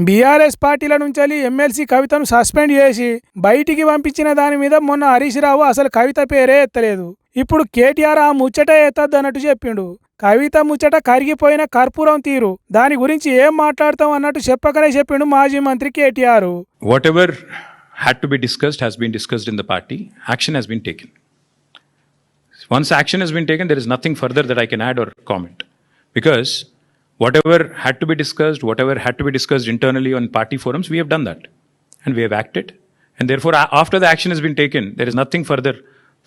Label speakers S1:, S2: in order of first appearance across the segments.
S1: BRS పార్టీల నుంచి MLC కవితను సస్పెండ్ చేసి బయటికి పంపించిన దాని మీద మొన్న హరీష్ రావు అసలు కవిత పేరే ఎత్తలేదు. ఇప్పుడు కేటీఆర్ ఆ ముచ్చట ఎత్తద్దు అన్నట్టు చెప్పిండు. కవిత ముచ్చట కరిగిపోయిన కర్పూరం తీరు, దాని గురించి ఏం మాట్లాడతాం అన్నట్టు చెప్పకనే చెప్పిండు మాజీ మంత్రి KTR.
S2: Whatever had to be discussed has been discussed in the party. Action has been taken. Once action has been taken, there is nothing further that I can add or comment. Because whatever had to be discussed internally on party forums, we have done that. And we have acted. And therefore, after the action has been taken, there is nothing further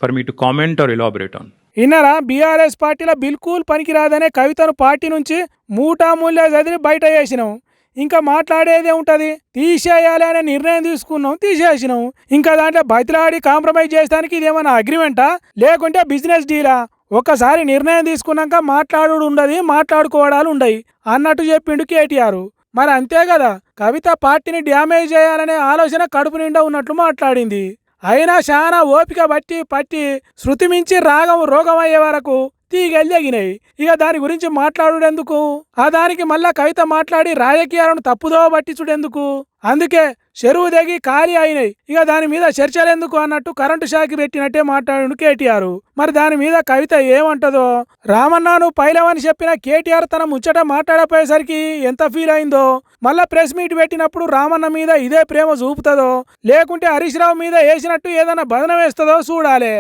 S2: for me to comment or elaborate on.
S1: ఇన్నరా బీఆర్ఎస్ పార్టీలో బిల్కుల్ పనికిరాదనే కవితను party నుంచి మూటామూల్య చదివి బయట వేసినాం. ఇంకా మాట్లాడేదే ఉంటుంది. తీసేయాలి అనే నిర్ణయం తీసుకున్నాం, తీసేసినాం. ఇంకా దాంట్లో బతిలాడి కాంప్రమైజ్ చేయడానికి ఇదేమన్నా అగ్రిమెంటా లేకుంటే బిజినెస్ డీలా? ఒక్కసారి నిర్ణయం తీసుకున్నాక మాట్లాడు ఉండదు, మాట్లాడుకోవడాలు ఉండయి అన్నట్టు చెప్పిండు కేటీఆర్. మరి అంతే కదా, కవిత పార్టీని డ్యామేజ్ చేయాలనే ఆలోచన కడుపు నిండా ఉన్నట్లు మాట్లాడింది. అయినా చాలా ఓపిక పట్టి శృతి మించి రోగం అయ్యే వరకు తీగెళ్ళగినాయి. ఇక దాని గురించి మాట్లాడుడెందుకు? ఆ దానికి మళ్ళా కవిత మాట్లాడి రాజకీయాలను తప్పుదో పట్టించుడెందుకు? అందుకే చెరువు దిగి ఖాళీ అయినాయి. ఇక దాని మీద చర్చలెందుకు అన్నట్టు కరెంటు షాకి పెట్టినట్టే మాట్లాడు కేటీఆర్. మరి దాని మీద కవిత ఏమంటదో? రామన్న నువ్వు పైలవని చెప్పిన కేటీఆర్ తన ముచ్చట మాట్లాడపోయేసరికి ఎంత ఫీల్ అయిందో, మళ్ళా ప్రెస్ మీట్ పెట్టినప్పుడు రామన్న మీద ఇదే ప్రేమ చూపుతుందో లేకుంటే హరీష్ రావు మీద వేసినట్టు ఏదైనా బదనం వేస్తుందో చూడాలి.